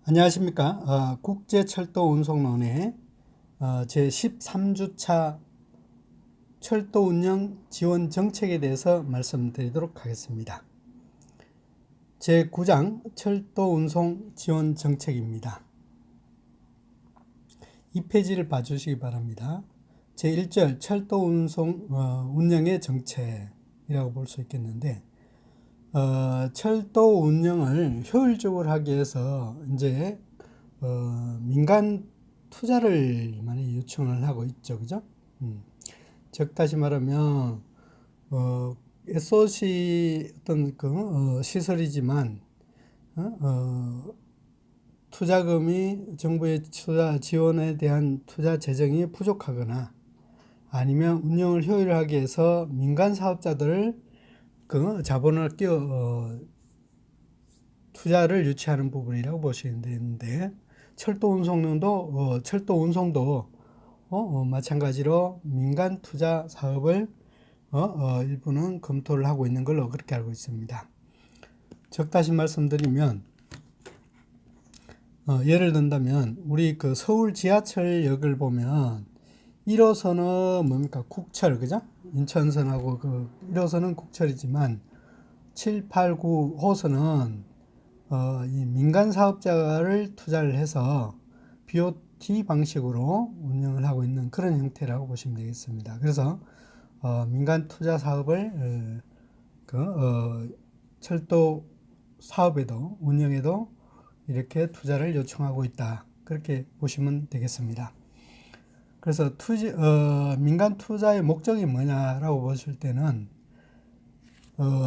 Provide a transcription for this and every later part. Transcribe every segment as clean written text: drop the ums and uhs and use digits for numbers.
안녕하십니까. 국제철도운송론의 제13주차 철도운영 지원 정책에 대해서 말씀드리도록 하겠습니다. 제9장 철도운송 지원 정책입니다. 이 페이지를 봐주시기 바랍니다. 제1절 철도운송 운영의 정책이라고 볼 수 있겠는데, 철도 운영을 효율적으로 하기 위해서 이제 민간 투자를 많이 요청을 하고 있죠, 그죠? 즉 다시 말하면 SOC 어떤 시설이지만 투자금이 정부의 투자 지원에 대한 투자 재정이 부족하거나 아니면 운영을 효율하기 위해서 민간 사업자들을 자본을 끼워 투자를 유치하는 부분이라고 보시면 되는데, 철도 운송도 마찬가지로 민간 투자 사업을 일부는 검토를 하고 있는 걸로 그렇게 알고 있습니다. 즉 다시 말씀드리면, 예를 든다면 우리 서울 지하철역을 보면 1호선은 뭡니까? 국철, 그죠? 인천선하고 1호선은 국철이지만 7, 8, 9호선은 이 민간 사업자를 투자를 해서 BOT 방식으로 운영을 하고 있는 그런 형태라고 보시면 되겠습니다. 그래서 민간 투자 사업을 철도 사업에도 운영에도 이렇게 투자를 요청하고 있다, 그렇게 보시면 되겠습니다. 그래서 민간 투자의 목적이 뭐냐라고 보실 때는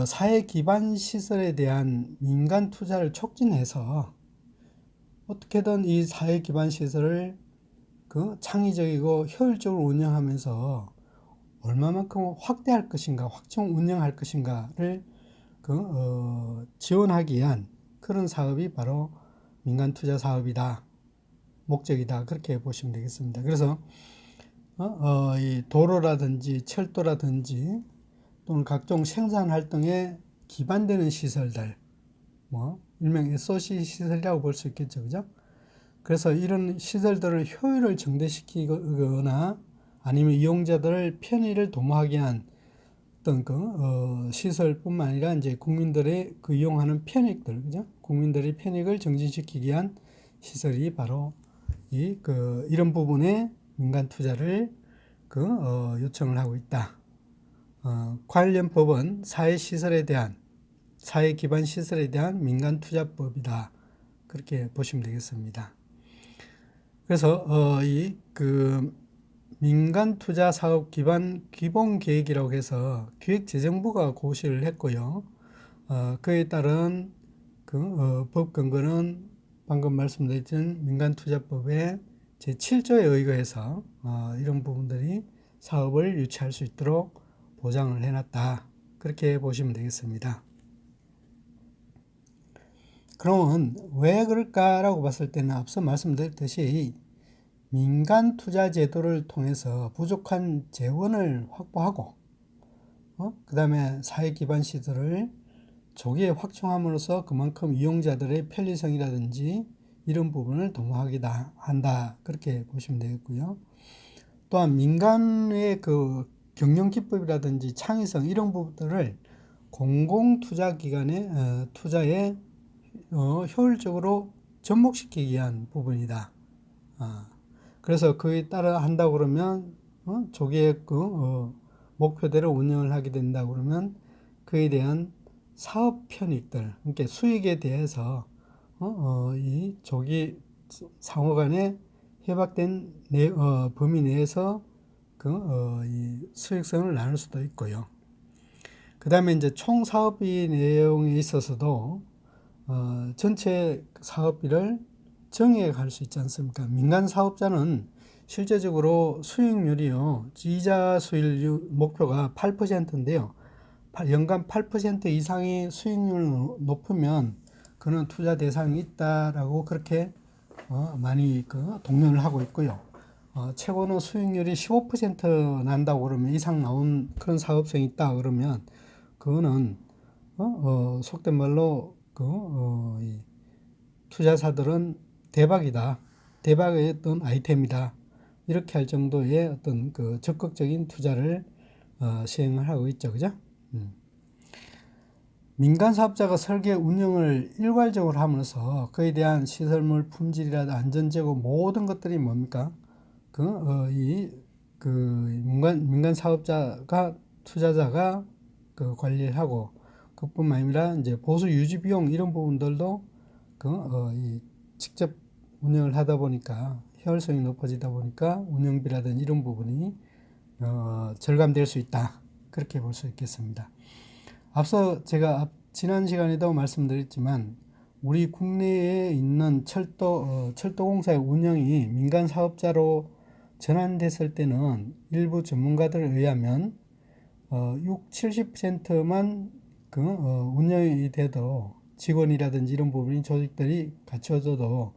사회 기반 시설에 대한 민간 투자를 촉진해서 어떻게든 이 사회 기반 시설을 창의적이고 효율적으로 운영하면서 얼마만큼 확대할 것인가, 확충 운영할 것인가를 지원하기 위한 그런 사업이 바로 민간 투자 사업이다, 목적이다, 그렇게 보시면 되겠습니다. 그래서 이 도로라든지 철도라든지 또는 각종 생산 활동에 기반되는 시설들, 일명 SOC 시설이라고 볼 수 있겠죠, 그죠? 그래서 이런 시설들을 효율을 증대시키거나 아니면 이용자들을 편의를 도모하기 위한 어떤 시설뿐만 아니라 이제 국민들의 이용하는 편익들, 그죠? 국민들의 편익을 증진시키기 위한 시설이 바로 이런 부분에 민간 투자를 요청을 하고 있다. 관련 법은 사회 기반 시설에 대한 민간 투자법이다, 그렇게 보시면 되겠습니다. 그래서 민간 투자 사업 기본 계획이라고 해서 기획재정부가 고시를 했고요. 그에 따른 법 근거는 방금 말씀드렸던 민간투자법의 제7조에 의거해서 이런 부분들이 사업을 유치할 수 있도록 보장을 해놨다, 그렇게 보시면 되겠습니다. 그러면 왜 그럴까라고 봤을 때는 앞서 말씀드렸듯이 민간 투자 제도를 통해서 부족한 재원을 확보하고 그 다음에 사회 기반 시설을 조기에 확충함으로써 그만큼 이용자들의 편리성이라든지 이런 부분을 도모하게 한다, 그렇게 보시면 되겠고요. 또한 민간의 경영기법이라든지 창의성 이런 부분들을 공공투자기관의 투자에 효율적으로 접목시키기 위한 부분이다. 그래서 그에 따라 한다고 그러면 조기에 목표대로 운영을 하게 된다 그러면 그에 대한 사업 편익들, 그러니까 수익에 대해서 이 조기 상호간에 협약된 범위 내에서 이 수익성을 나눌 수도 있고요. 그 다음에 이제 총 사업비 내용에 있어서도 전체 사업비를 정해 갈 수 있지 않습니까? 민간 사업자는 실제적으로 수익률이요, 이자 수익률 목표가 8%인데요. 연간 8% 이상의 수익률이 높으면 그는 투자 대상이 있다라고 그렇게 많이 독려를 하고 있고요. 최고는 수익률이 15% 난다고 그러면 이상 나온 그런 사업성이 있다 그러면 그거는 속된 말로 이 투자사들은 대박이다. 대박의 어떤 아이템이다. 이렇게 할 정도의 어떤 그 적극적인 투자를 시행을 하고 있죠. 그죠? 민간 사업자가 설계 운영을 일괄적으로 하면서 그에 대한 시설물 품질이라든 안전제고 모든 것들이 뭡니까? 민간 사업자가 투자자가 그 관리를 하고 그뿐만 아니라 이제 보수 유지 비용 이런 부분들도 직접 운영을 하다 보니까 효율성이 높아지다 보니까 운영비라든 이런 부분이 절감될 수 있다. 그렇게 볼 수 있겠습니다. 앞서 제가 지난 시간에도 말씀드렸지만 우리 국내에 있는 철도공사의 운영이 민간 사업자로 전환됐을 때는 일부 전문가들에 의하면 70%만 운영이 돼도 직원이라든지 이런 부분이 조직들이 갖춰져도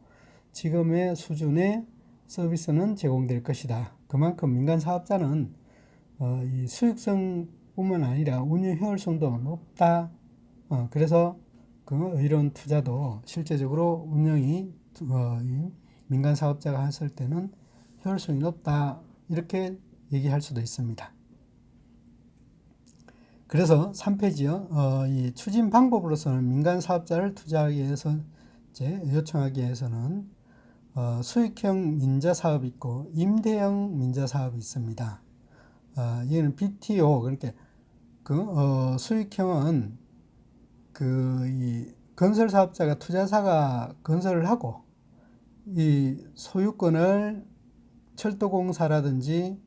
지금의 수준의 서비스는 제공될 것이다. 그만큼 민간 사업자는 이 수익성뿐만 아니라 운영 효율성도 높다. 그래서 이런 투자도 실제적으로 운영이 민간 사업자가 했을 때는 효율성이 높다. 이렇게 얘기할 수도 있습니다. 그래서 3페이지요. 이 추진 방법으로서는 민간 사업자를 투자하기 위해서 요청하기 위해서는 수익형 민자 사업이 있고 임대형 민자 사업이 있습니다. 이거는 BTO 그러니까 수익형은 이 건설 사업자가 투자사가 건설을 하고 이 소유권을 철도공사라든지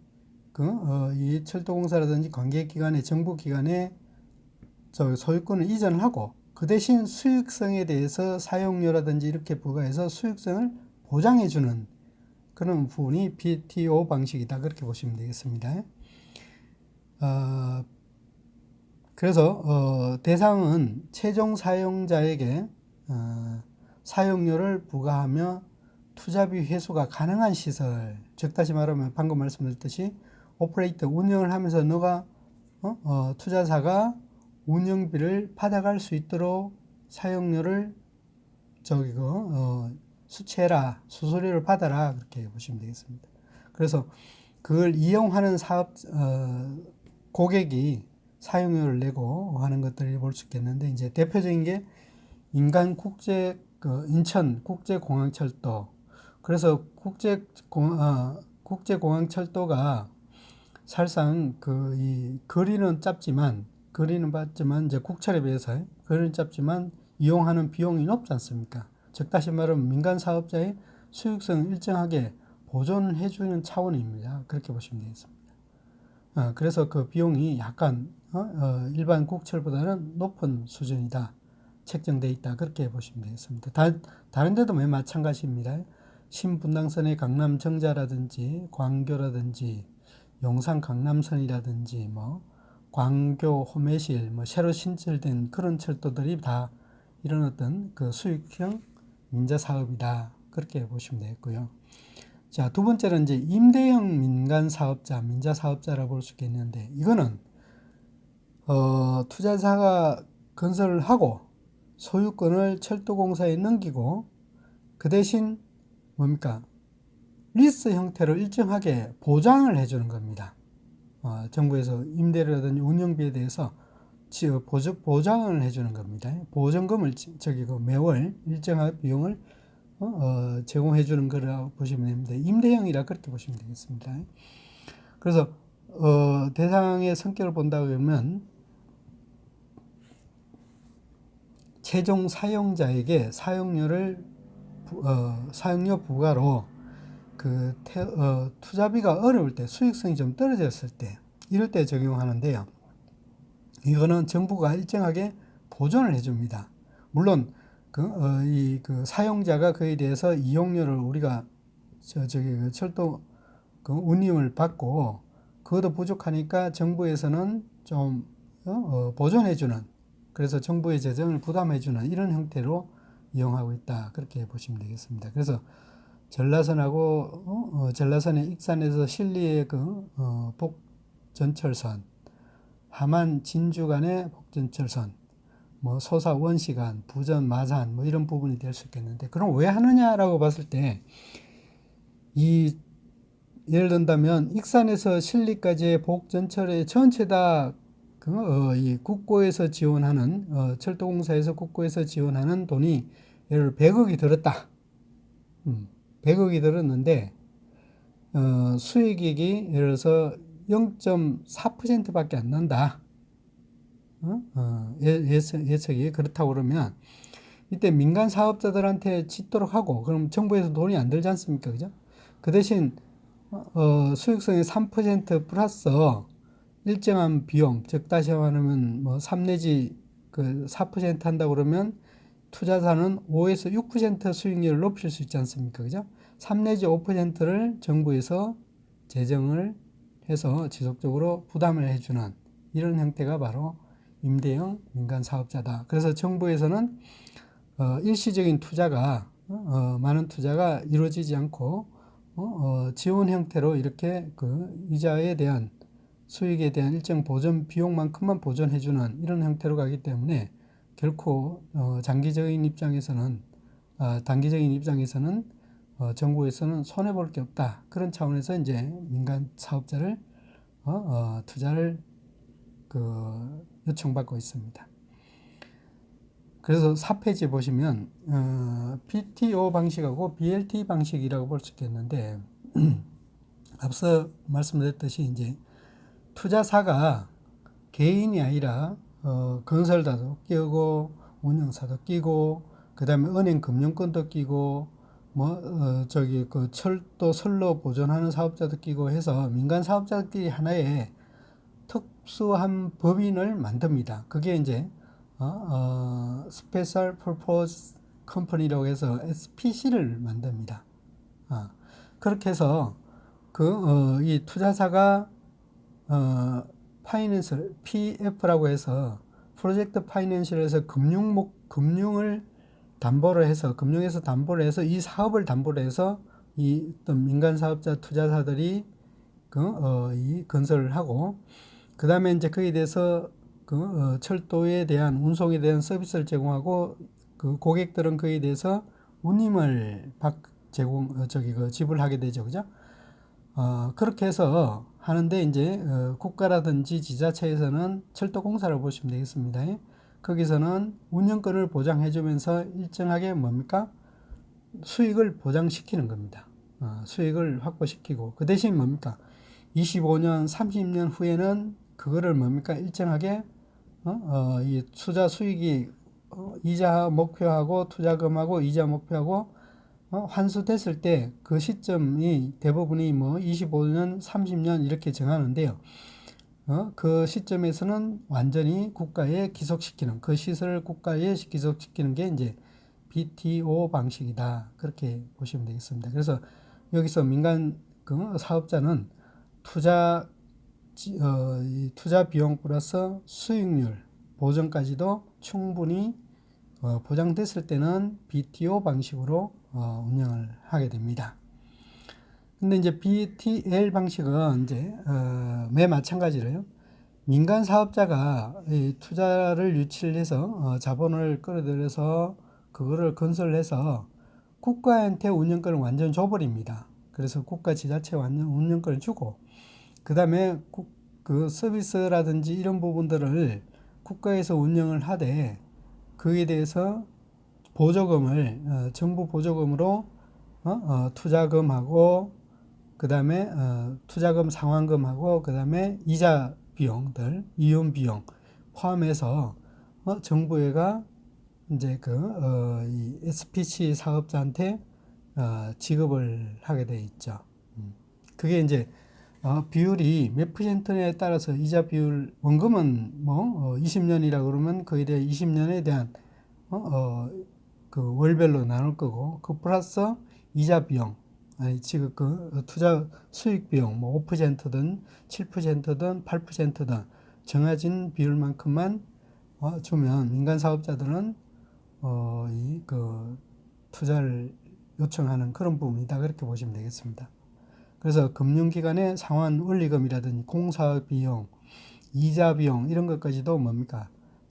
이 철도공사라든지 관계기관에 정부기관에 소유권을 이전을 하고 그 대신 수익성에 대해서 사용료라든지 이렇게 부과해서 수익성을 보장해주는 그런 부분이 BTO 방식이다. 그렇게 보시면 되겠습니다. 그래서 대상은 최종 사용자에게 사용료를 부과하며 투자비 회수가 가능한 시설, 즉 다시 말하면 방금 말씀드렸듯이 오퍼레이터 운영을 하면서 너가 투자사가 운영비를 받아갈 수 있도록 사용료를 수취해라, 수수료를 받아라 그렇게 보시면 되겠습니다. 그래서 그걸 이용하는 고객이 사용료를 내고 하는 것들을 볼 수 있겠는데 이제 대표적인 게 인천 국제공항철도. 그래서 국제공항철도가 사실상 이 거리는 짧지만 이제 국철에 비해서 거리는 짧지만 이용하는 비용이 높지 않습니까? 즉 다시 말하면 민간 사업자의 수익성을 일정하게 보존해 주는 차원입니다. 그렇게 보시면 되겠습니다. 그래서 그 비용이 약간 일반 국철보다는 높은 수준이다. 책정되어 있다. 그렇게 보시면 되겠습니다. 다른 데도 마찬가지입니다. 신분당선의 강남 정자라든지 광교라든지 용산 강남선이라든지 광교 호매실 새로 신설된 그런 철도들이 다 이런 어떤 수익형 민자 사업이다. 그렇게 보시면 되겠고요. 자, 두 번째는 이제 임대형 민간 사업자, 민자 사업자라고 볼 수 있겠는데 이거는 투자사가 건설을 하고 소유권을 철도공사에 넘기고 그 대신 뭡니까? 리스 형태로 일정하게 보장을 해주는 겁니다. 정부에서 임대료라든지 운영비에 대해서 보장을 해주는 겁니다. 보증금을 매월 일정한 비용을 제공해주는 거라고 보시면 됩니다. 임대형이라 그렇게 보시면 되겠습니다. 그래서 대상의 성격을 본다고 하면 최종 사용자에게 사용료 부과로 투자비가 어려울 때, 수익성이 좀 떨어졌을 때, 이럴 때 적용하는데요. 이거는 정부가 일정하게 보존을 해줍니다. 물론 사용자가 그에 대해서 이용료를 우리가 철도 운임을 받고 그것도 부족하니까 정부에서는 좀 보존해주는, 그래서 정부의 재정을 부담해주는 이런 형태로 이용하고 있다. 그렇게 보시면 되겠습니다. 그래서 전라선의 익산에서 신리의 복전철선, 함안 진주 간의 복전철선, 뭐 소사 원시간, 부전, 마산 뭐 이런 부분이 될 수 있겠는데 그럼 왜 하느냐라고 봤을 때 이 예를 든다면 익산에서 신리까지의 복전철의 전체 다 이 국고에서 지원하는 철도공사에서 국고에서 지원하는 돈이 예를 100억이 들었다. 100억이 들었는데 수익액이 예를 들어서 0.4%밖에 안 난다. 예측이 그렇다고 그러면 이때 민간 사업자들한테 짓도록 하고 그럼 정부에서 돈이 안 들지 않습니까? 그죠? 그 대신 수익성의 3% 플러스 일정한 비용, 즉 다시 말하면 뭐 3 내지 그 4% 한다고 그러면 투자사는 5에서 6% 수익률을 높일 수 있지 않습니까? 그죠? 3 내지 5%를 정부에서 재정을 해서 지속적으로 부담을 해주는 이런 형태가 바로 임대형 민간 사업자다. 그래서 정부에서는 일시적인 투자가 많은 투자가 이루어지지 않고 지원 형태로 이렇게 그 이자에 대한 수익에 대한 일정 보전 비용만큼만 보전해주는 이런 형태로 가기 때문에 결코 장기적인 입장에서는 단기적인 입장에서는 정부에서는 손해 볼 게 없다. 그런 차원에서 이제 민간 사업자를 투자를 요청받고 있습니다. 그래서 4페이지 보시면 PTO 방식하고 BLT 방식이라고 볼 수 있겠는데 앞서 말씀드렸듯이 이제 투자사가 개인이 아니라 건설사도 끼고 운영사도 끼고 그다음에 은행 금융권도 끼고 그 철도 선로 보존하는 사업자도 끼고 해서 민간 사업자들끼리 하나의 특수한 법인을 만듭니다. 그게 이제 Special Purpose Company라고 해서 SPC를 만듭니다. 그렇게 해서 이 투자사가 파이낸셜 PF라고 해서 프로젝트 파이낸셜에서 금융을 담보를 해서 금융에서 담보를 해서 이 사업을 담보를 해서 이 어떤 민간 사업자 투자사들이 이 건설을 하고 그 다음에 이제 거기에 대해서 철도에 대한 운송에 대한 서비스를 제공하고 그 고객들은 거기에 대해서 운임을 지불하게 되죠, 그죠? 그렇게 해서 하는데 이제 국가라든지 지자체에서는 철도공사를 보시면 되겠습니다. 거기서는 운영권을 보장해주면서 일정하게 뭡니까? 수익을 보장시키는 겁니다. 수익을 확보시키고 그 대신 뭡니까? 25년, 30년 후에는 그거를 뭡니까? 일정하게 이 투자 수익이 이자 목표하고 투자금하고 이자 목표하고 환수됐을 때 그 시점이 대부분이 25년, 30년 이렇게 정하는데요. 그 시점에서는 완전히 국가에 기속시키는 그 시설을 국가에 기속시키는 게 이제 BTO 방식이다. 그렇게 보시면 되겠습니다. 그래서 여기서 민간 사업자는 투자 비용 플러스 수익률 보전까지도 충분히 보장됐을 때는 BTO 방식으로 운영을 하게 됩니다. 근데 이제 BTL 방식은 이제 매 마찬가지로요. 민간 사업자가 이 투자를 유치를 해서 자본을 끌어들여서 그거를 건설해서 국가한테 운영권을 완전 줘버립니다. 그래서 국가 지자체 완전 운영권을 주고 그 다음에 그 서비스라든지 이런 부분들을 국가에서 운영을 하되 그에 대해서 보조금을 정부 보조금으로 투자금하고 그 다음에 투자금 상환금하고 그 다음에 이자 비용들 이윤 비용 포함해서 정부가 이제 이 SPC 사업자한테 지급을 하게 돼 있죠. 그게 이제 비율이 몇 %에 따라서 이자 비율 원금은 20년이라 그러면 거기에 대해 20년에 대한 그 월별로 나눌 거고 그 플러스 이자 비용 지금 투자 수익 비용 5%든 7%든 8%든 정해진 비율만큼만 주면 민간 사업자들은 투자를 요청하는 그런 부분이다 그렇게 보시면 되겠습니다. 그래서 금융기관의 상환 원리금이라든지 공사 비용, 이자 비용 이런 것까지도 뭡니까?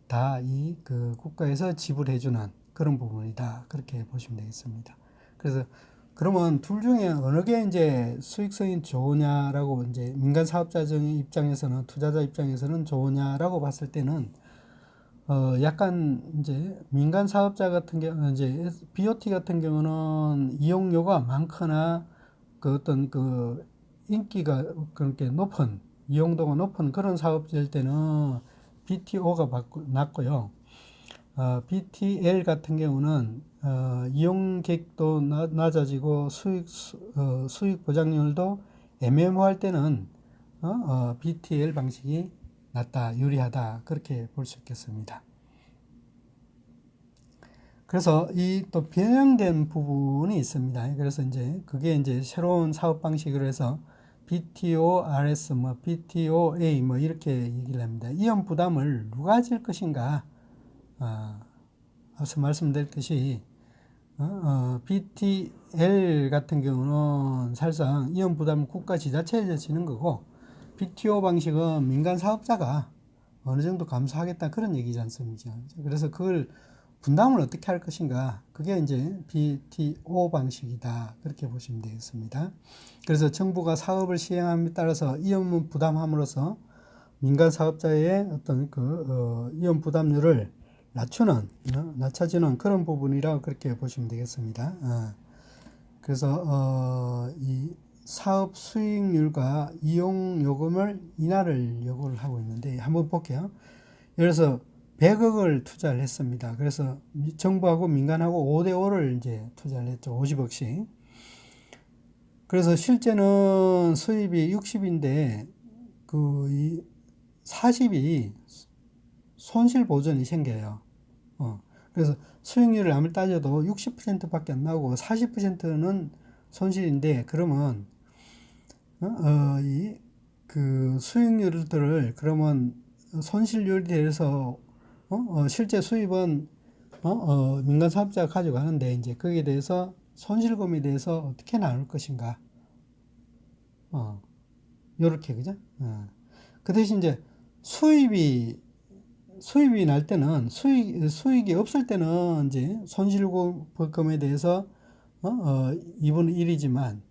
다 이 그 국가에서 지불해주는 그런 부분이다. 그렇게 보시면 되겠습니다. 그래서 그러면 둘 중에 어느 게 이제 수익성이 좋으냐라고 이제 민간 사업자 입장에서는 투자자 입장에서는 좋으냐라고 봤을 때는 약간 이제 민간 사업자 같은 경우 이제 BOT 같은 경우는 이용료가 많거나 그 어떤 그 인기가 그렇게 높은 이용도가 높은 그런 사업일 때는 BTO가 낮고요. BTL 같은 경우는 이용객도 낮아지고 수익 보장률도 애매모호할 때는 BTL 방식이 낫다, 유리하다 그렇게 볼 수 있겠습니다. 그래서 이 또 변형된 부분이 있습니다. 그래서 이제 그게 이제 새로운 사업 방식으로 해서 BTO, RS, 뭐 BTOA 뭐 이렇게 얘기를 합니다. 이연 부담을 누가 질 것인가? 앞서 말씀드렸듯이 BTL 같은 경우는 사실상 이연 부담은 국가 지자체에서 지는 거고 BTO 방식은 민간 사업자가 어느 정도 감수하겠다 그런 얘기지 않습니까? 그래서 그걸 분담을 어떻게 할 것인가 그게 이제 BTO 방식이다 그렇게 보시면 되겠습니다. 그래서 정부가 사업을 시행함에 따라서 이연 부담함으로써 민간 사업자의 어떤 이연 부담률을 낮춰주는 그런 부분이라고 그렇게 보시면 되겠습니다. 그래서 이 사업 수익률과 이용 요금을 인하를 요구를 하고 있는데 한번 볼게요. 예를 들어서 100억을 투자를 했습니다. 그래서 정부하고 민간하고 5대5를 이제 투자를 했죠. 50억씩. 그래서 실제는 수입이 60인데 이 40이 손실 보전이 생겨요. 그래서 수익률을 아무리 따져도 60%밖에 안 나오고 40%는 손실인데 그러면 그 수익률들을 그러면 손실률에 대해서 실제 수입은 민간 사업자가 가져가는데 이제 거기에 대해서 손실금에 대해서 어떻게 나눌 것인가 요렇게 그죠? 그 대신 이제 수입이 날 때는 수익이 없을 때는 이제 손실금에 대해서 2분의 1이지만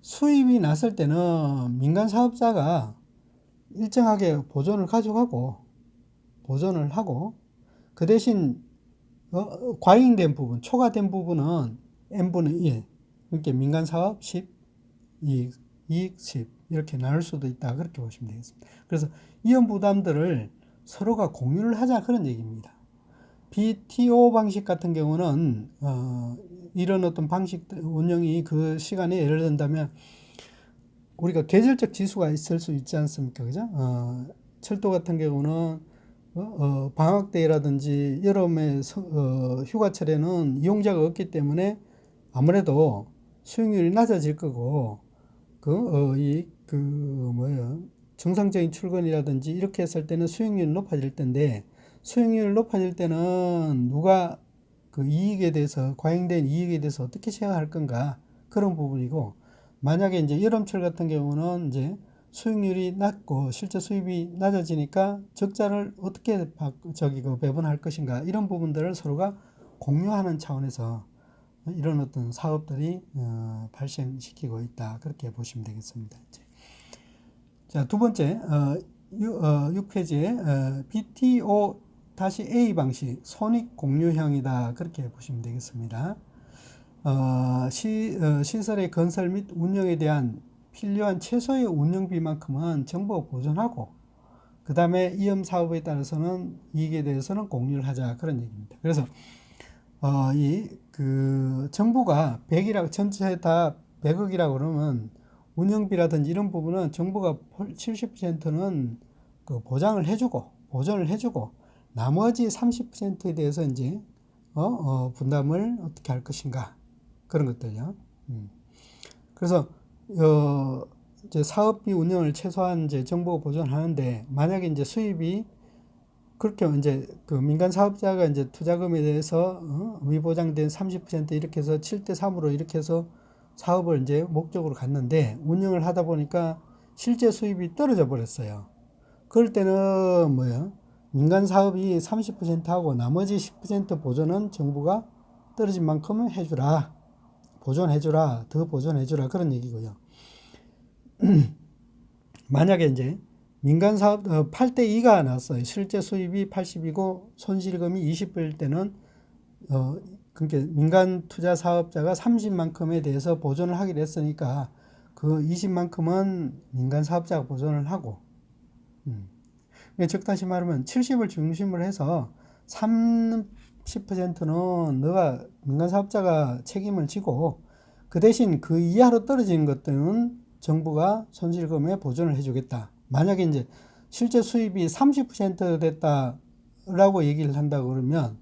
수입이 났을 때는 민간 사업자가 일정하게 보존을 가져가고 보존을 하고 그 대신 과잉된 부분, 초과된 부분은 n분의 1 이렇게 민간 사업 10, 이익 10 이렇게 나눌 수도 있다 그렇게 보시면 되겠습니다. 그래서 이연 부담들을 서로가 공유를 하자 그런 얘기입니다. BTO 방식 같은 경우는 이런 어떤 방식 운영이 그 시간에 예를 든다면 우리가 계절적 지수가 있을 수 있지 않습니까? 그죠? 철도 같은 경우는 방학 때라든지 여름에 휴가철에는 이용자가 없기 때문에 아무래도 수익률이 낮아질 거고 정상적인 출근이라든지 이렇게 했을 때는 수익률이 높아질 텐데 수익률이 높아질 때는 누가 그 이익에 대해서 과잉된 이익에 대해서 어떻게 생각할 건가 그런 부분이고 만약에 이제 여름철 같은 경우는 이제 수익률이 낮고 실제 수입이 낮아지니까 적자를 어떻게 배분할 것인가 이런 부분들을 서로가 공유하는 차원에서 이런 어떤 사업들이 발생시키고 있다 그렇게 보시면 되겠습니다. 자, 두 번째 6페이지에 BTO-A 방식 손익 공유형이다 그렇게 보시면 되겠습니다. 시설의 건설 및 운영에 대한 필요한 최소의 운영비만큼은 정부가 보존하고 그 다음에 이음 사업에 따라서는 이익에 대해서는 공유를 하자 그런 얘기입니다. 그래서 정부가 100이라고 전체 다 100억이라고 그러면 운영비라든지 이런 부분은 정부가 70%는 그 보장을 해주고 보존을 해주고 나머지 30%에 대해서 이제 분담을 어떻게 할 것인가 그런 것들요. 그래서 이제 사업비 운영을 최소한 이제 정부가 보존하는데 만약에 이제 수입이 그렇게 이제 그 민간 사업자가 이제 투자금에 대해서 미보장된 30% 이렇게 해서 7대3으로 이렇게 해서 사업을 이제 목적으로 갔는데 운영을 하다 보니까 실제 수입이 떨어져 버렸어요. 그럴 때는 민간 사업이 30%하고 나머지 10% 보존은 정부가 떨어진 만큼은 해주라. 보존해주라. 더 보존해주라. 그런 얘기고요. 만약에 이제 민간 사업 8대 2가 나왔어요. 실제 수입이 80이고 손실금이 20일 때는 그러니까 민간 투자 사업자가 30만큼에 대해서 보존을 하기로 했으니까 그 20만큼은 민간 사업자가 보존을 하고 즉 다시 말하면 70을 중심으로 해서 30%는 너가 민간 사업자가 책임을 지고 그 대신 그 이하로 떨어지는 것들은 정부가 손실금에 보존을 해주겠다. 만약에 이제 실제 수입이 30% 됐다라고 얘기를 한다 그러면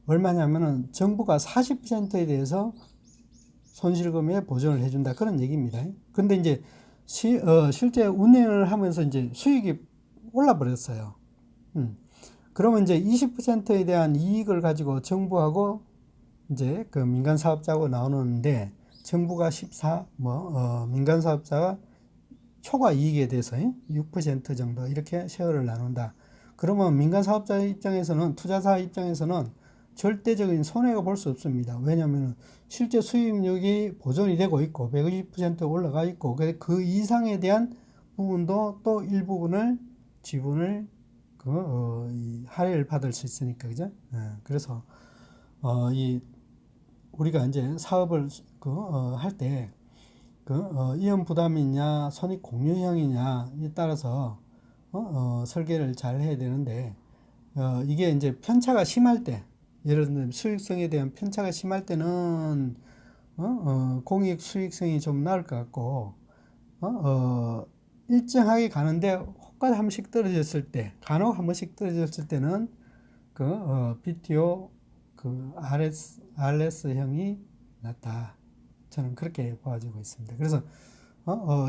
얼마냐면은 정부가 40%에 대해서 손실금에 보존을 해준다 그런 얘기입니다. 근데 이제 실제 운행을 하면서 이제 수익이 올라 버렸어요. 그러면 이제 20%에 대한 이익을 가지고 정부하고 이제 그 민간 사업자하고 나오는데 정부가 14, 민간 사업자가 초과 이익에 대해서 6% 정도 이렇게 쉐어를 나눈다. 그러면 민간 사업자 입장에서는 투자사 입장에서는 절대적인 손해가 볼 수 없습니다. 왜냐하면 실제 수입력이 보존이 되고 있고 120% 올라가 있고 그 이상에 대한 부분도 또 일부분을 지분을 할애를 받을 수 있으니까 그죠? 그래서 우리가 이제 사업을 할 때 이연 부담이냐 손익 공유형이냐에 따라서 설계를 잘 해야 되는데 이게 이제 편차가 심할 때 예를 들면 수익성에 대한 편차가 심할 때는 공익 수익성이 좀 나을 것 같고 일정하게 가는데 혹가다 한 번씩 떨어졌을 때 간혹 한 번씩 떨어졌을 때는 BTO RS형이 낫다. 저는 그렇게 보아지고 있습니다. 그래서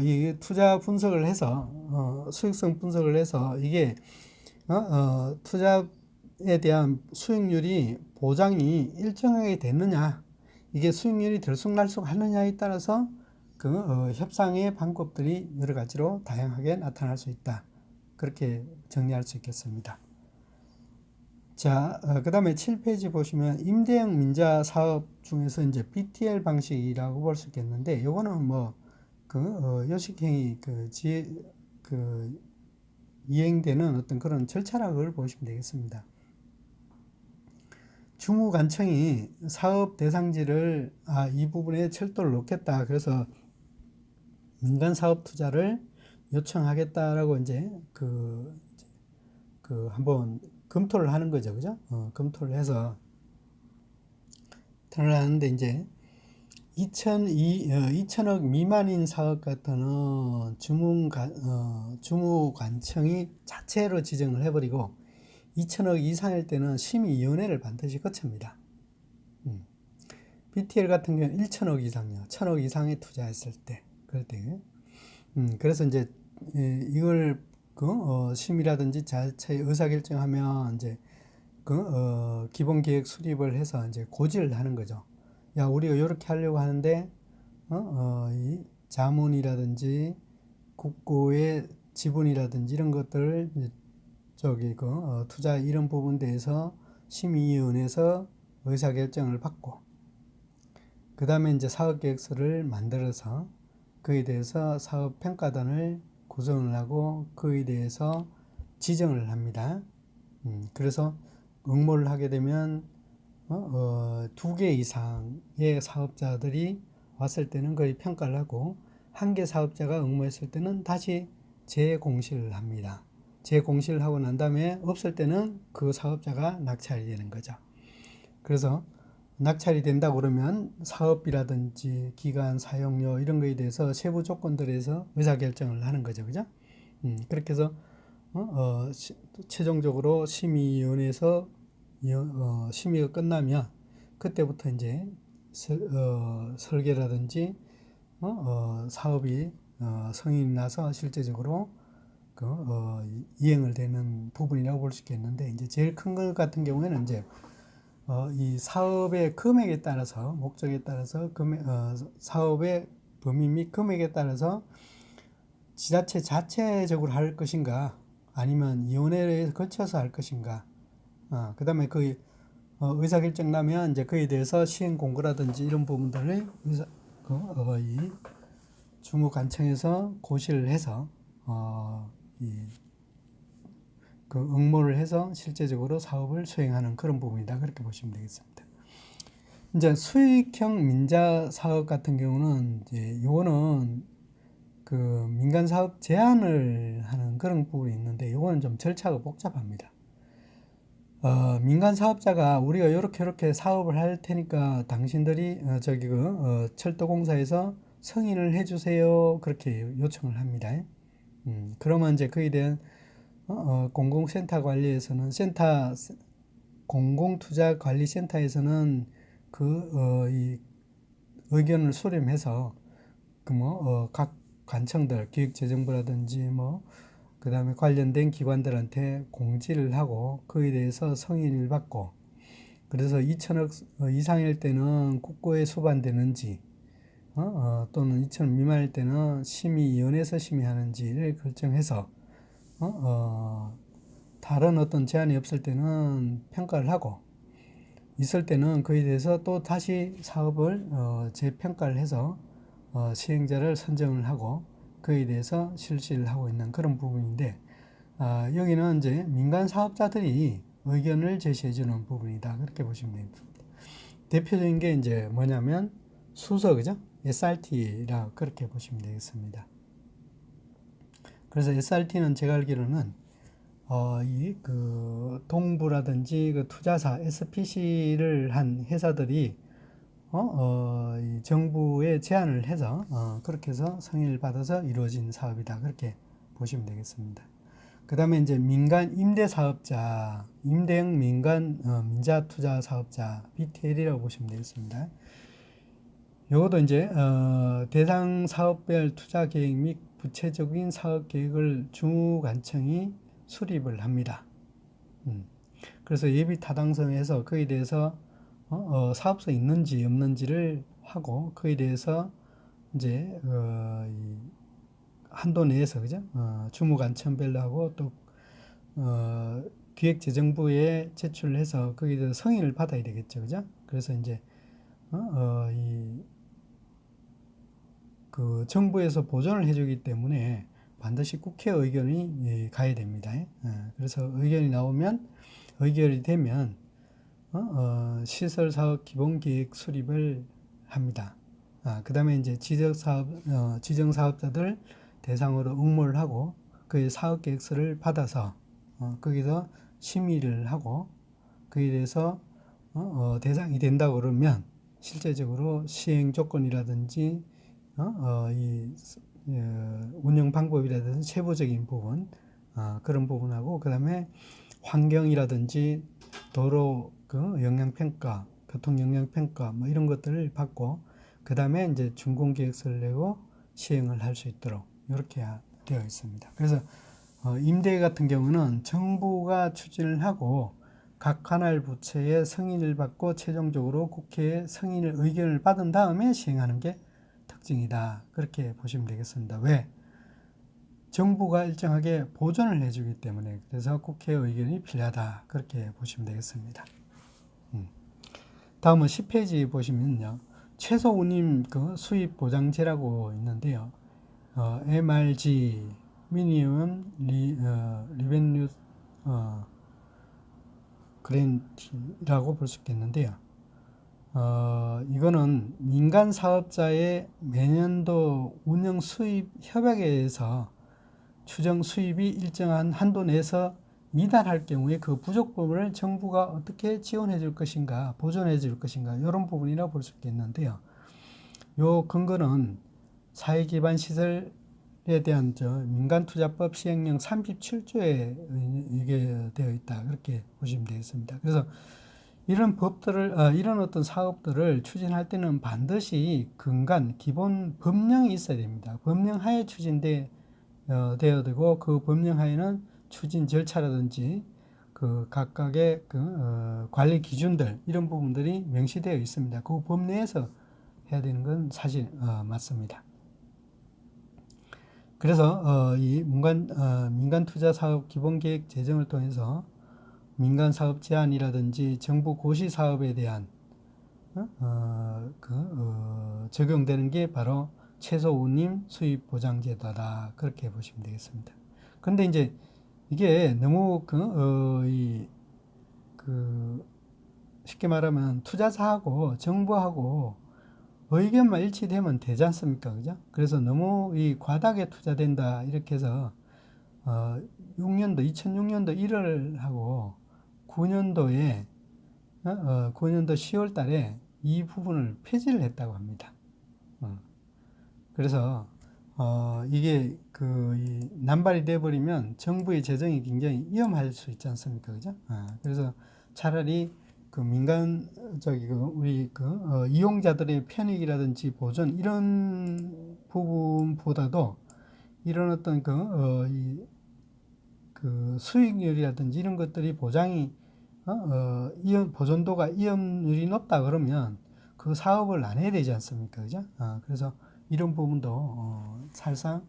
이 투자 분석을 해서 수익성 분석을 해서 이게 투자에 대한 수익률이 보장이 일정하게 됐느냐, 이게 수익률이 들쑥날쑥 하느냐에 따라서 협상의 방법들이 여러 가지로 다양하게 나타날 수 있다. 그렇게 정리할 수 있겠습니다. 자, 그 다음에 7페이지 보시면 임대형 민자 사업 중에서 이제 BTL 방식이라고 볼 수 있겠는데, 요거는 요식행위 이행되는 어떤 그런 절차라고 보시면 되겠습니다. 주무관청이 사업 대상지를 이 부분에 철도를 놓겠다. 그래서 민간 사업 투자를 요청하겠다라고 이제 한번 검토를 하는 거죠. 그죠? 검토를 해서 하는데 이제 2천억 미만인 사업 같은 주무관청이 자체로 지정을 해버리고 2천억 이상일 때는 심의위원회를 반드시 거칩니다. BTL 같은 경우는 1천억 이상이요. 1천억 이상에 투자했을 때. 그럴 때. 그래서 이제 이걸 심의라든지 자체 의사결정하면 이제 기본 계획 수립을 해서 이제 고지를 하는 거죠. 야, 우리가 이렇게 하려고 하는데 이 자문이라든지 국고의 지분이라든지 이런 것들을 투자 이런 부분 대해서 심의위원회에서 의사결정을 받고 그 다음에 이제 사업계획서를 만들어서 그에 대해서 사업평가단을 구성을 하고 그에 대해서 지정을 합니다. 그래서 응모를 하게 되면 2개 이상의 사업자들이 왔을 때는 거의 평가를 하고 1개 사업자가 응모했을 때는 다시 재공시를 합니다. 재공시를 하고 난 다음에 없을 때는 그 사업자가 낙찰이 되는 거죠. 그래서 낙찰이 된다 그러면 사업비라든지 기간, 사용료 이런 거에 대해서 세부 조건들에서 의사결정을 하는 거죠. 그죠? 그렇게 해서 최종적으로 심의위원회에서 심의가 끝나면 그때부터 이제 설계라든지 사업이 성인이 나서 실제적으로 이행을 되는 부분이라고 볼 수 있겠는데 이제 제일 큰 것 같은 경우에는 이제 이 사업의 금액에 따라서 목적에 따라서 사업의 범위 및 금액에 따라서 지자체 자체적으로 할 것인가 아니면 위원회에 거쳐서 할 것인가. 그다음에 그 의사결정 나면 이제 그에 대해서 시행 공고라든지 이런 부분들을 이 주무관청에서 고시를 해서 그 응모를 해서 실제적으로 사업을 수행하는 그런 부분이다. 그렇게 보시면 되겠습니다. 이제 수익형 민자 사업 같은 경우는 이제 요거는 그 민간 사업 제한을 하는 그런 부분이 있는데 요거는 좀 절차가 복잡합니다. 민간 사업자가 우리가 이렇게 사업을 할 테니까 당신들이 철도공사에서 승인을 해주세요. 그렇게 요청을 합니다. 그러면 이제 그에 대한 공공센터 관리에서는 공공투자관리센터에서는 이 의견을 수렴해서 각 관청들, 기획재정부라든지 그 다음에 관련된 기관들한테 공지를 하고 그에 대해서 승인을 받고, 그래서 2천억 이상일 때는 국고에 수반되는지 또는 2천억 미만일 때는 심의위원회에서 심의하는지를 결정해서 다른 어떤 제한이 없을 때는 평가를 하고, 있을 때는 그에 대해서 또 다시 사업을 재평가를 해서 시행자를 선정을 하고 그에 대해서 실시를 하고 있는 그런 부분인데, 여기는 이제 민간 사업자들이 의견을 제시해 주는 부분이다. 그렇게 보시면 됩니다. 대표적인 게 이제 뭐냐면 수서, 그죠? SRT라 그렇게 보시면 되겠습니다. 그래서 SRT는 제가 알기로는 동부라든지 그 투자사 SPC를 한 회사들이 이 정부의 제안을 해서 그렇게 해서 승인을 받아서 이루어진 사업이다. 그렇게 보시면 되겠습니다. 그 다음에 이제 민간 임대 사업자, 임대형 민간 민자 투자 사업자 BTL이라고 보시면 되겠습니다. 요것도 이제 대상 사업별 투자 계획 및 구체적인 사업 계획을 주무관청이 수립을 합니다. 그래서 예비 타당성에서 그에 대해서 사업소 있는지 없는지를 하고 그에 대해서 이제 이 한도 내에서, 그죠? 주무관청별로 하고 또 기획재정부에 제출을 해서 거기에 대해서 승인을 받아야 되겠죠, 그죠? 그래서 이제 그 정부에서 보존을 해주기 때문에 반드시 국회 의견이 가야 됩니다. 그래서 의결이 되면 시설사업 기본계획 수립을 합니다. 그 다음에 이제 지정사업자들 대상으로 응모를 하고 그의 사업계획서를 받아서 거기서 심의를 하고 그에 대해서 대상이 된다 그러면 실제적으로 시행 조건이라든지 운영 방법이라든지 세부적인 부분 그런 부분하고 그 다음에 환경이라든지 도로 영향평가, 교통 영향평가 이런 것들을 받고 그 다음에 이제 준공계획서를 내고 시행을 할 수 있도록 이렇게 되어 있습니다. 그래서 임대 같은 경우는 정부가 추진을 하고 각 관할 부처의 승인을 받고 최종적으로 국회의 의견을 받은 다음에 시행하는 게 특징이다. 그렇게 보시면 되겠습니다. 왜? 정부가 일정하게 보존을 해주기 때문에 그래서 국회의 의견이 필요하다. 그렇게 보시면 되겠습니다. 다음은 10페이지 보시면요. 최소 운임 수입 보장제라고 있는데요. MRG 미니멈 리벤뉴 그랜티라고 볼 수 있겠는데요. 이거는 민간 사업자의 매년도 운영 수입 협약에 의해서 추정 수입이 일정한 한도 내에서 미달할 경우에 그 부족 부분을 정부가 어떻게 지원해 줄 것인가, 보존해 줄 것인가, 이런 부분이라고 볼 수 있겠는데요. 요 근거는 사회기반 시설에 대한 민간투자법 시행령 37조에 이게 되어 있다. 그렇게 보시면 되겠습니다. 그래서 이런 법들을, 이런 어떤 사업들을 추진할 때는 반드시 기본 법령이 있어야 됩니다. 법령 하에 추진되어야 되고, 그 법령 하에는 추진 절차라든지 그 각각의 관리 기준들, 이런 부분들이 명시되어 있습니다. 그 법내에서 해야 되는 건 사실 맞습니다. 그래서 이 민간 투자 사업 기본 계획 제정을 통해서 민간 사업 제한이라든지 정부 고시 사업에 대한 적용되는 게 바로 최소 운임 수입 보장 제도다. 그렇게 보시면 되겠습니다. 그런데 이제 이게 너무 쉽게 말하면 투자자하고 정부하고 의견만 일치되면 되지 않습니까? 그죠? 그래서 너무 이 과다하게 투자된다. 이렇게 해서 2006년도 1월 하고 9년도에 9년도 10월 달에 이 부분을 폐지를 했다고 합니다. 그래서 이게 이 남발이 돼버리면 정부의 재정이 굉장히 위험할 수 있지 않습니까? 그죠? 그래서 차라리 우리 이용자들의 편익이라든지 보전 이런 부분보다도 이런 어떤 수익률이라든지 이런 것들이 보장이 보존도가 위험률이 높다 그러면 그 사업을 안 해야 되지 않습니까? 그죠? 그래서 이런 부분도 사실상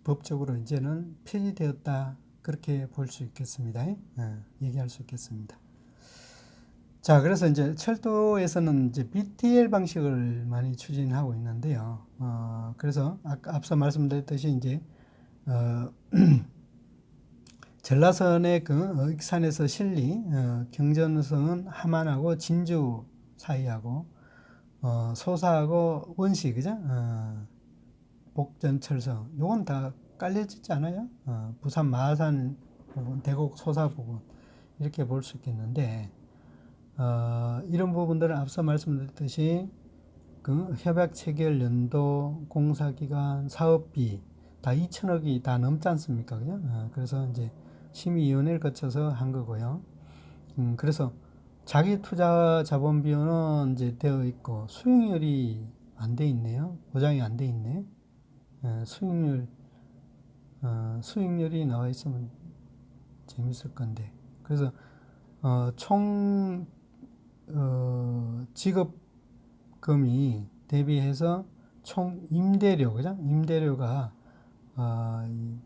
법적으로 이제는 폐지되었다. 그렇게 볼 수 있겠습니다. 얘기할 수 있겠습니다. 자, 그래서 이제 철도에서는 이제 BTL 방식을 많이 추진하고 있는데요. 그래서 앞서 말씀드렸듯이 이제 전라선의 익산에서 신리, 경전선은 함안하고 진주 사이하고 소사하고 원시, 그죠? 복전철선, 요건 다 깔려지지 않아요? 부산 마산 부분, 대곡 소사 부분 이렇게 볼 수 있겠는데 이런 부분들은 앞서 말씀드렸듯이 협약 체결 연도, 공사기간, 사업비 다 2천억이 다 넘지 않습니까? 그죠? 그래서 이제 심의위원회를 거쳐서 한 거고요. 그래서 자기 투자 자본 비용은 이제 되어 있고 수익률이 안 돼 있네요. 보장이 안 돼 있네. 수익률이 나와 있으면 재밌을 건데. 그래서 총 지급금이 대비해서 총 임대료, 그죠? 임대료가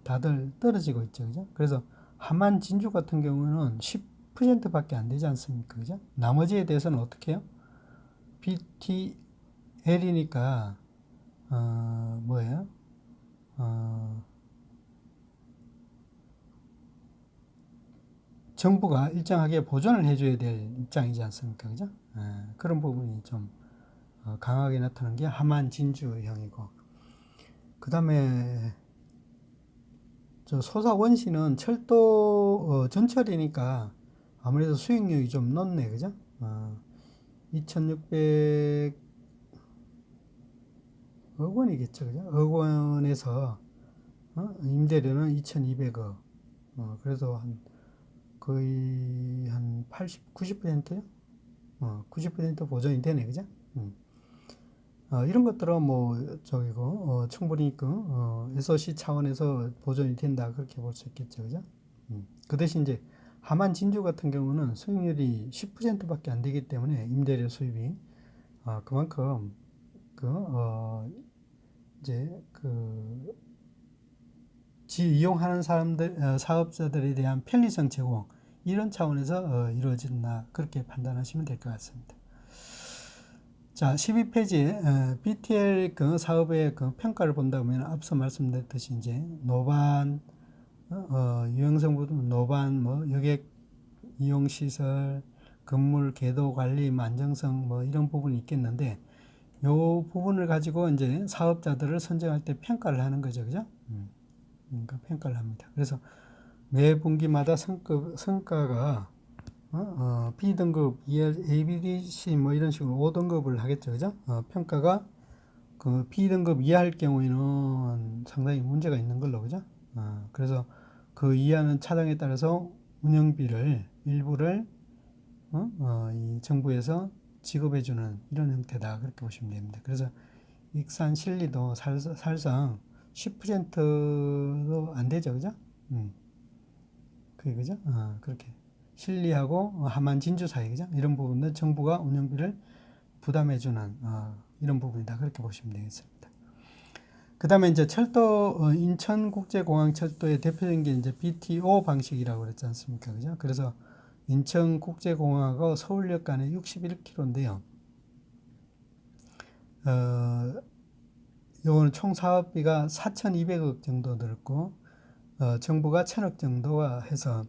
다들 떨어지고 있죠, 그죠? 그래서 함안 진주 같은 경우는 10%밖에 안 되지 않습니까, 그죠? 나머지에 대해서는 어떻게 해요? BTL이니까 뭐예요? 정부가 일정하게 보존을 해줘야 될 입장이지 않습니까, 그죠? 그런 부분이 좀 강하게 나타난 게 함안 진주형이고, 그 다음에 저 소사 원시는 철도 전철이니까 아무래도 수익률이 좀 높네, 그죠? 2,600억 원이겠죠, 그죠? 억 원에서 임대료는 2,200억. 그래서 거의 한 80, 90%요? 90% 보존이 되네, 그죠? 이런 것들은 충분히 SOC 차원에서 보존이 된다, 그렇게 볼 수 있겠죠, 그죠? 그 대신 이제 함안 진주 같은 경우는 수익률이 10%밖에 안 되기 때문에 임대료 수입이 그만큼 이용하는 사업자들에 대한 편리성 제공 이런 차원에서 이루어진다, 그렇게 판단하시면 될 것 같습니다. 자, 12페이지에 BTL 사업의 평가를 본다면 앞서 말씀드렸듯이 이제 노반, 유형성 부분 노반, 여객 이용 시설, 건물 궤도 관리, 안정성 이런 부분이 있겠는데 요 부분을 가지고 이제 사업자들을 선정할 때 평가를 하는 거죠, 그죠? 그러니까 평가를 합니다. 그래서 매 분기마다 성과가 B등급, A, B, D, C 이런 식으로 5등급을 하겠죠, 그죠? 평가가 B등급 이하일 경우에는 상당히 문제가 있는 걸로, 그죠? 그래서 그 이하는 차량에 따라서 운영비를 일부를 이 정부에서 지급해주는 이런 형태다, 그렇게 보시면 됩니다. 그래서 익산 신리도 사실상 10%도 안 되죠, 그죠? 그게 그죠? 그렇게 신리하고 함안 진주 사이, 그죠? 이런 부분은 정부가 운영비를 부담해주는 이런 부분이다, 그렇게 보시면 되겠습니다. 그다음에 이제 철도 인천국제공항철도의 대표적인 게 이제 BTO 방식이라고 그랬지 않습니까? 그죠? 그래서 인천국제공항하고 서울역 간에 61km인데요. 요거는 총 사업비가 4,200억 정도 들었고, 정부가 1,000억 정도가 해서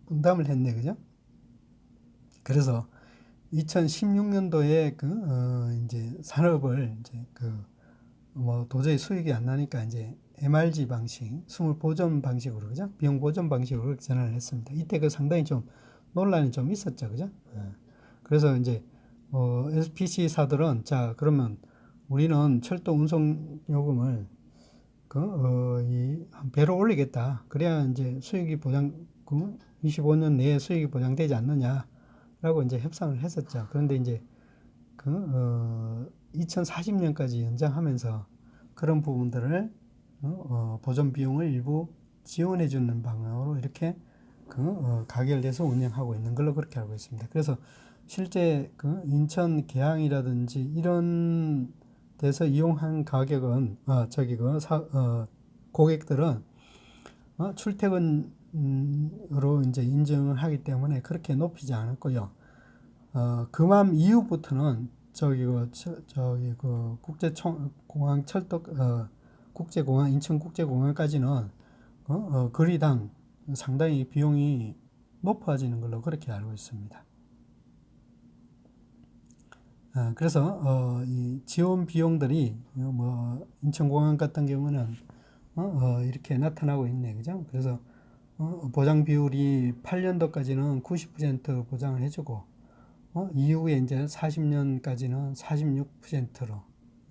분담을 했네, 그죠? 그래서 2016년도에 이제 산업을 이제 뭐 도저히 수익이 안 나니까 이제 MRG 방식, 수물 보존 방식으로, 그죠? 비용 보존 방식으로 그렇게 전환을 했습니다. 이때 상당히 좀 논란이 좀 있었죠, 그죠? 그래서 이제 SPC사들은 자 그러면 우리는 철도 운송 요금을 한 배로 올리겠다. 그래야 이제 수익이 25년 내에 수익이 보장되지 않느냐라고 이제 협상을 했었죠. 그런데 이제 2040년까지 연장하면서 그런 부분들을 보존 비용을 일부 지원해 주는 방향으로 이렇게 가격을 내서 운영하고 있는 걸로 그렇게 알고 있습니다. 그래서 실제 인천 계양이라든지 이런 데서 이용한 가격은 고객들은 출퇴근으로 이제 인정을 하기 때문에 그렇게 높이지 않았고요. 금암 이후부터는 국제공항 철도 국제공항 인천국제공항까지는 거리당 상당히 비용이 높아지는 걸로 그렇게 알고 있습니다. 그래서 이 지원 비용들이 뭐 인천공항 같은 경우는 이렇게 나타나고 있네, 그죠? 그래서 보장 비율이 8년도까지는 90% 보장을 해주고 이후에 이제 40년까지는 46%로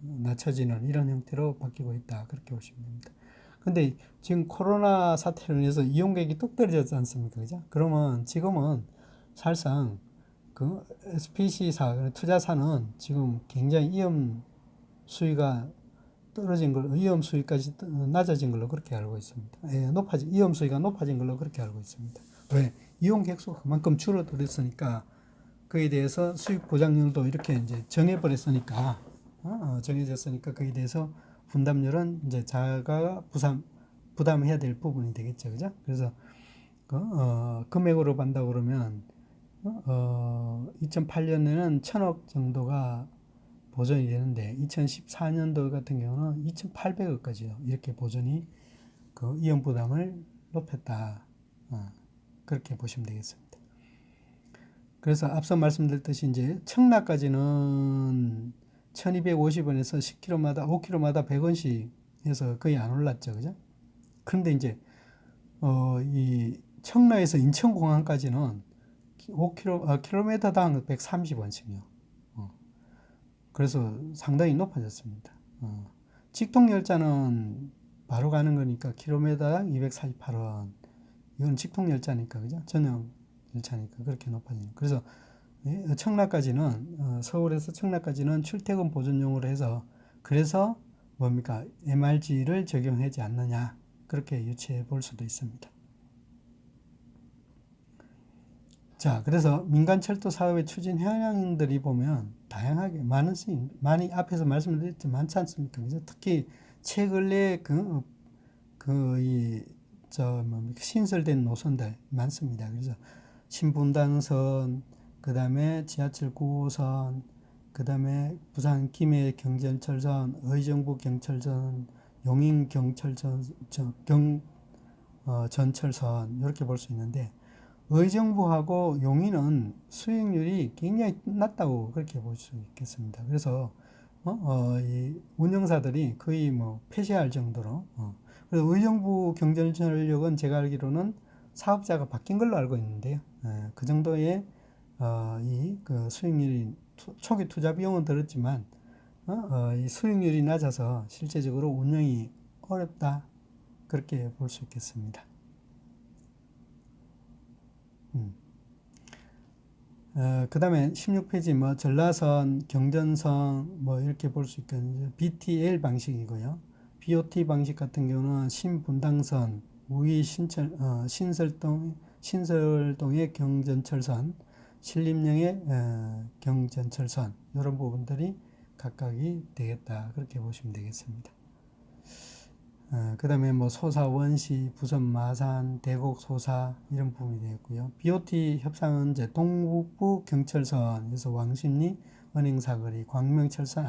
낮춰지는 이런 형태로 바뀌고 있다, 그렇게 보시면 됩니다. 근데 지금 코로나 사태로 인해서 이용객이 뚝 떨어졌지 않습니까, 그죠? 그러면 지금은 사실상 SPC사, 투자사는 지금 굉장히 위험 수위가 떨어진 걸로, 위험 수위까지 낮아진 걸로 그렇게 알고 있습니다. 위험 수위가 높아진 걸로 그렇게 알고 있습니다. 왜? 이용객 수가 그만큼 줄어들었으니까 그에 대해서 수익 보장률도 이렇게 이제 정해버렸으니까, 정해졌으니까 그에 대해서 분담률은 이제 자가가 부담해야 될 부분이 되겠죠, 그죠? 그래서 금액으로 본다고 그러면 2008년에는 1,000억 정도가 보존이 되는데 2014년도 같은 경우는 2,800억까지요. 이렇게 보존이 위험 부담을 높였다. 그렇게 보시면 되겠습니다. 그래서 앞서 말씀드렸듯이 이제 청라까지는 1,250원에서 10km마다 5km마다 100원씩 해서 거의 안 올랐죠, 그죠? 그런데 이제 이 청라에서 인천공항까지는 킬로미터당 130원씩이요. 그래서 상당히 높아졌습니다. 직통열차는 바로 가는 거니까 킬로미터당 248원. 이건 직통열차니까, 그죠? 전용 열차니까 그렇게 높아지는. 그래서 청라까지는 서울에서 청라까지는 출퇴근 보존용으로 해서 그래서 뭡니까? MRG를 적용하지 않느냐, 그렇게 유추해 볼 수도 있습니다. 자, 그래서 민간 철도 사업의 추진 현황들이 보면 다양하게 많이 앞에서 말씀드렸지만 많지 않습니까? 그래서 특히 최근에 신설된 노선들 많습니다. 그래서 신분당선, 그 다음에 지하철 9호선, 그 다음에 부산 김해 경전철선, 의정부 경철선, 용인 경철선, 전철선 이렇게 볼 수 있는데 의정부하고 용인은 수익률이 굉장히 낮다고 그렇게 볼 수 있겠습니다. 그래서 이 운영사들이 거의 뭐 폐쇄할 정도로 그래서 의정부 경전철역은 제가 알기로는 사업자가 바뀐 걸로 알고 있는데요. 그 정도의 수익률이 초기 투자 비용은 들었지만 이 수익률이 낮아서 실제적으로 운영이 어렵다, 그렇게 볼 수 있겠습니다. 그 다음에 16페이지 뭐 전라선, 경전선 뭐 이렇게 볼 수 있겠는데 BTL 방식이고요. BOT 방식 같은 경우는 신분당선, 우이 신설동의 경전철선, 신림역의 경전철선 이런 부분들이 각각이 되겠다, 그렇게 보시면 되겠습니다. 그다음에 뭐 소사, 원시, 부선, 마산, 대곡, 소사 이런 부분이 되었고요. BOT 협상은 이제 동북부 경철선에서 왕십리, 은행사거리, 광명철선,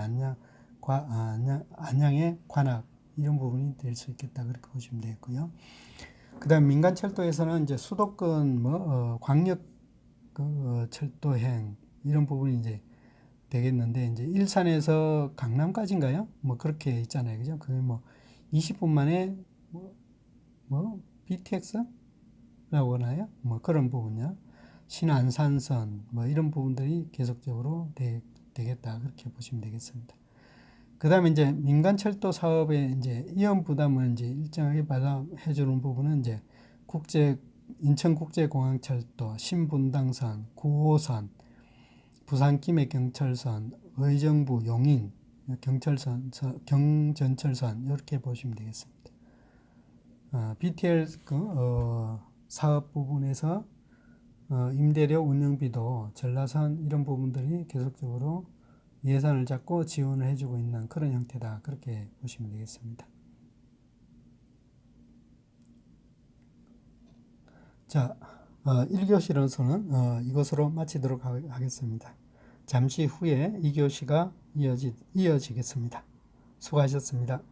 안양의 관악 이런 부분이 될 수 있겠다 그렇게 보시면 되겠고요. 그다음 민간철도에서는 이제 수도권 광역 철도행 이런 부분이 이제 되겠는데 이제 일산에서 강남까지인가요? 뭐 그렇게 있잖아요, 그죠? 그게 뭐 20분 만에 BTX라고 하나요? 뭐 그런 부분이요. 신안산선 뭐 이런 부분들이 계속적으로 되겠다 그렇게 보시면 되겠습니다. 그다음에 이제 민간 철도 사업의 이제 이연 부담을 이제 일정하게 받아 해주는 부분은 이제 인천국제공항철도, 신분당선, 9호선, 부산 김해경철선, 의정부 용인 경전철선 이렇게 보시면 되겠습니다. BTL 사업 부분에서 임대료 운영비도 전라선 이런 부분들이 계속적으로 예산을 잡고 지원을 해주고 있는 그런 형태다 그렇게 보시면 되겠습니다. 자, 1교시로서는 이것으로 마치도록 하겠습니다. 잠시 후에 2교시가 이어지겠습니다. 수고하셨습니다.